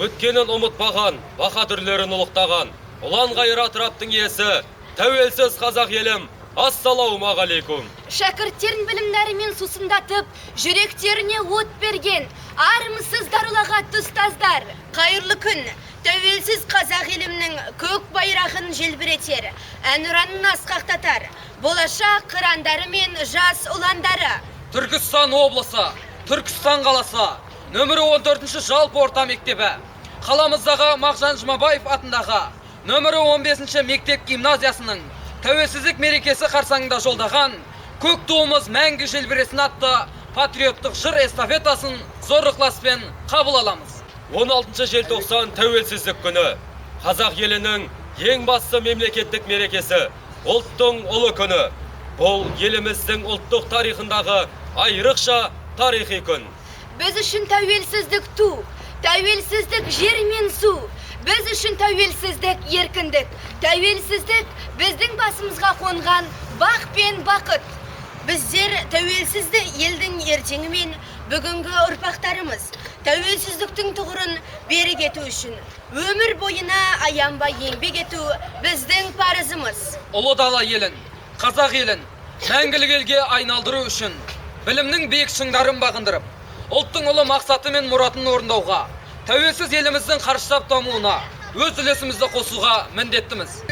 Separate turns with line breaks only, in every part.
өткенін ұмытпаған, баһадүрлерін ұлықтаған, ұлан ғайыр атыраптың иесі, тәуелсіз қазақ елім, ассалаумағалейкум.
Шәкірттерін білімдерімен сусындатып, жүректеріне от берген, армысыздар ұлағатты ұстаздар. Қайырлы күн, тәуелсіз қазақ елімнің көк байрағын желбіретер, әнұранын асқақтатар, болашақ қырандары мен жас ұландары.
Түркістан облысы, Түркістан қаласы, нөмірі 14-ші жалпы орта мектебі, қаламыздағы Мағжан Жұмабаев атындағы нөмірі 15-ші мектеп гимназиясының тәуелсіздік мерекесі қарсаңында жолдаған көк туымыз мәңгі желбіресін атты патриоттық жыр эстафетасын зор ықыласпен қабыл аламыз.
16 желтоқсан тәуелсіздік күні. Қазақ елінің ең басты мемлекеттік мерекесі, ұлттың ұлы күні. Бұл еліміздің ұлттық тарихындағы айрықша тарихи күн.
Біз үшін тәуелсіздік ту, тәуелсіздік жер мен су. Біз үшін тәуелсіздік еркіндік, тәуелсіздік біздің басымызға қонған бақ пен бақыт. Біздер тәуелсізді елдің ертеңі мен бүгінгі ұрпақтарымыз тәуелсіздіктің тұғырын берік ету үшін өмір бойына аянбай еңбек ету біздің парызымыз.
Ұлы дала елін, қазақ елін мәңгілік елге айналдыру үшін білімнің биік шыңдарын бағындырып, ұлттың ұлы мақсаты мен мұратын орындауға, тәуелсіз еліміздің қарыштап дамуына өз үлесімізді қосуға міндеттіміз.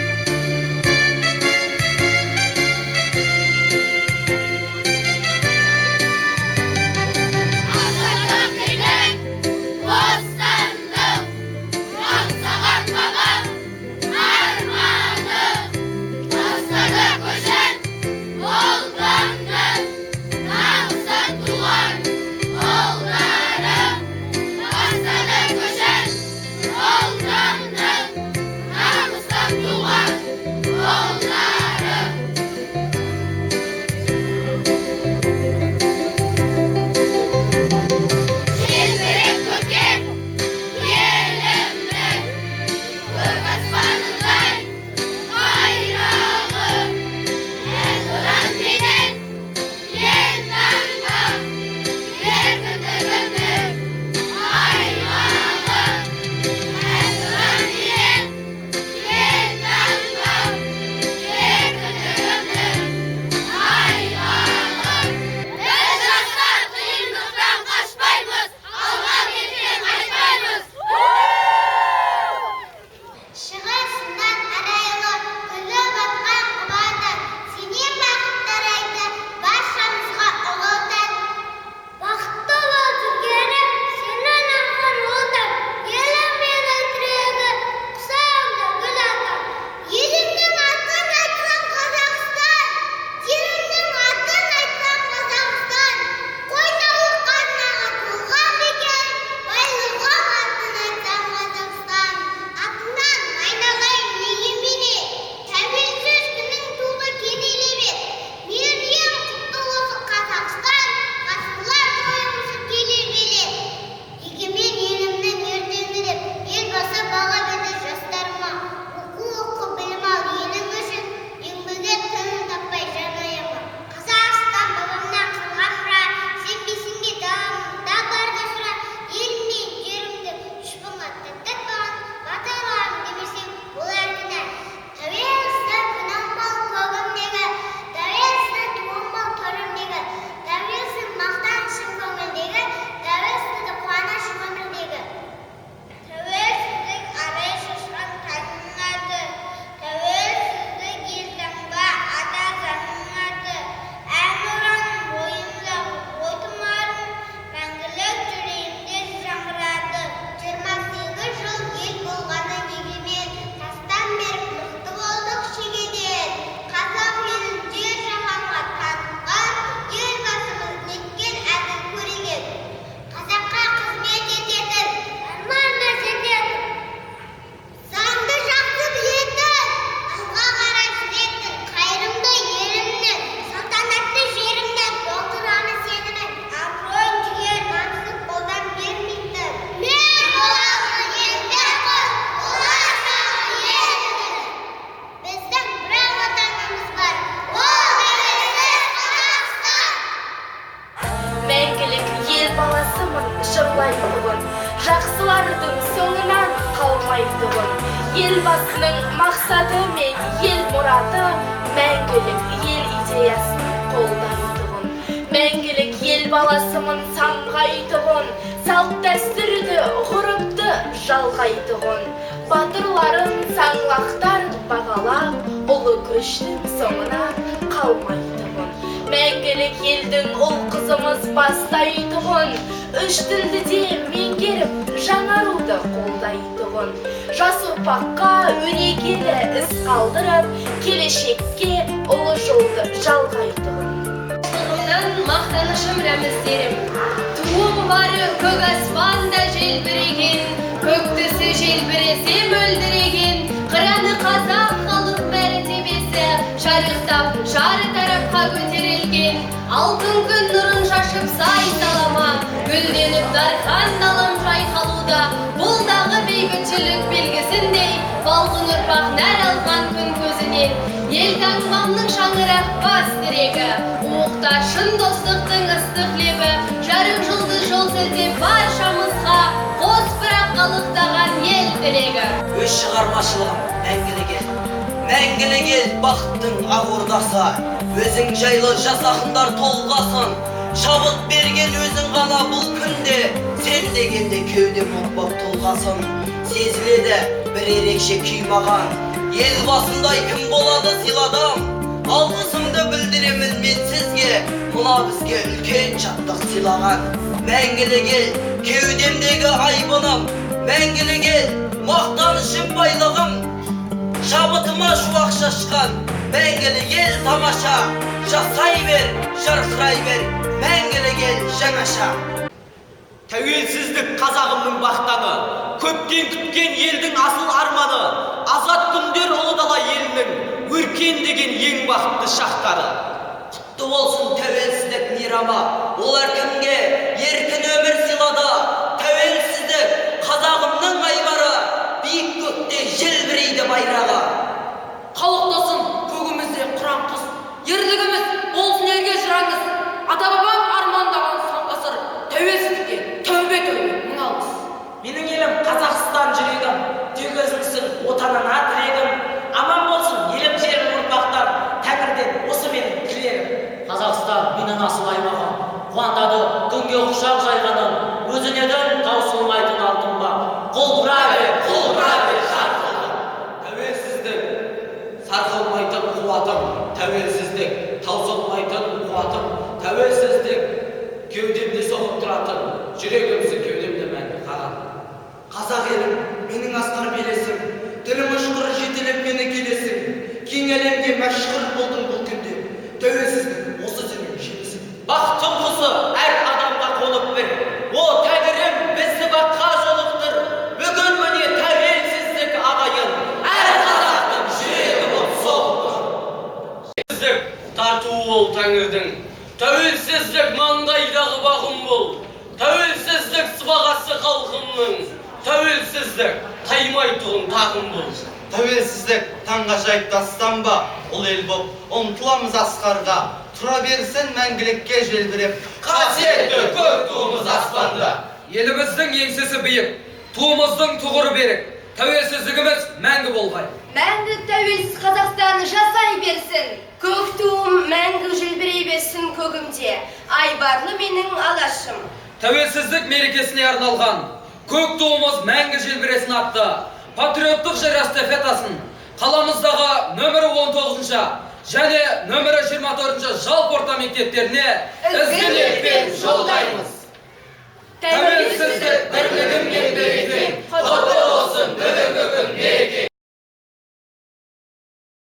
Tuhan
Елбасының мақсаты мен ел мұраты мәңгілік ел идеясын қолдайтұғын. Мәңгілік ел баласымын самғайтұғын, салт дәстүрді, ғұрыпты жалғайтұғын. Батырларын саңлақтар бағалап, ұлы күрештің соңына қалмайтұғын. Мәңгілік елдің ұл қызымыз бастайтұғын. Үш тілді де меңгеріп, жаңаруды қолдайтұғын. Жас ұрпаққа өнегелі із қалдырып, келешекке ұлы жолды жалғайтұғын. Мақтанышым рәміздерім, туым бары көк аспанда желбіреген, көк түсі желбіресе мөлдіреген, қыраны қазақ халық мәртебесі шарықтап шары тарапқа көтерілген, алтын күн нұрын шашып сай салама, гүлденіп дархан далам жайқалуда, бұлдағы бейбітшілік белгісіндей балғын ұрпақ нәр алған күн көзінен, ел таңбамның шаңырақ бас тірегі, уықта шын достықтың ыстық лебі, жарық жұлдыз жол сілтеп баршамызға қос бірақ қалықтаған ел тілегі.
Өз шығармашылығым мәңгілік ел. Мәңгілік ел бақыттың ақ ордасы, өзің жайлы жас ақындар толғасын. Шабыт берген өзің ғана бұл күнде, сен дегенде кеудем от боп толғасын. Сезіледі бір ерекше күй маған, ел басындай кім болады сыйладым. Алғысымды білдіремін мен сізге, мына бізге үлкен шаттық сыйлаған. Мәңгілік ел кеудемдегі айбыным, мәңгілік ел мақтанышым байлығым. Шабытыма шуақ шашқан, мәңгілік ел тамаша, жасай бер, жарқырай бер, мәңгілік ел жаңаша.
Тәуелсіздік қазағымның бақтаны, көптен күткен елдің асыл арманы, азат күндер ұлы дала елінің өркендеген ең бақытты шақтары.
Құтты болсын тәуелсіздік мейрамы, ол әркімге еркін өмір сыйлады. Тәуелсіздік қазағымның айбары, биік көкте желбірейді байрағы.
Қалықтасын көгімізде құран құс, ерлігіміз болсын елге жыраңыз. Ата-бабам армандаған сан ғасыр, тәуелсіздікке тәубе мың алғыс.
Менің елім Қазақстан жүрегім, тек өзіңсің отанына тірегім. Аман болсын елім жерім ұрпақтар, тәңірден осы менің тілегім.
Қазақстан менің асыл аймағым, қуантады күнге құшақ жайғаным, өзінеден таусылмайтын алтын ба, құлпыра бер жарқылым.
Тәуелсіздік сарқылмайтын қуатым, тәуелсіздік таусылмайтын қуатым, тәуелсіздік кеудемде соғып тұратын, жүрегімсің кеудемде мәңгі қаған.
Қазақ елім, менің асқар белесім, тілім ұшқыр жетелеп мені келесің. Кең әлемге мәшһүр болдың бұл күнде, тәуелсіздік осы сенің жемісің.
Бақыттың құсы әр адамға қонып бір, о тәңірім бізді баққа жолықтыр. Бүгін міне тәуелсіздік ағайын, әр қазақтың жүрегі боп соғып.
Тәуелсіздік тартуы ол тәңірдің, тәуелсіздік маңдайдағы бағым бол, тәуелсіздік сыбағасы халқымның, тәуелсіздік таймайтұғын тағым бол.
Тәуелсіздік таңғажайып тастанба, ұл ел боп ұмтыламыз асқарға, тұра берсін мәңгілікке желбіреп,
Қасиетті көк туымыз аспанда.
Еліміздің еңсесі биік, туымыздың тұғыры берік, тәуелсіздігіміз мәңгі болғай.
Мәңгі тәуелсіз Қазақстан жасай берсін. Көк туым мәңгі желбірей берсін көгімде. Айбарлы менің алашым.
Тәуелсіздік мерекесіне арналған көк туымыз мәңгі желбіресін атты патриоттық жыр эстафетасын қаламыздағы нөмірі 19-шы және нөмірі 24-шы жалпы орта мектептеріне ізгілікпен жолдаймыз.
Тәуелсіздік
бірлігім еңбегі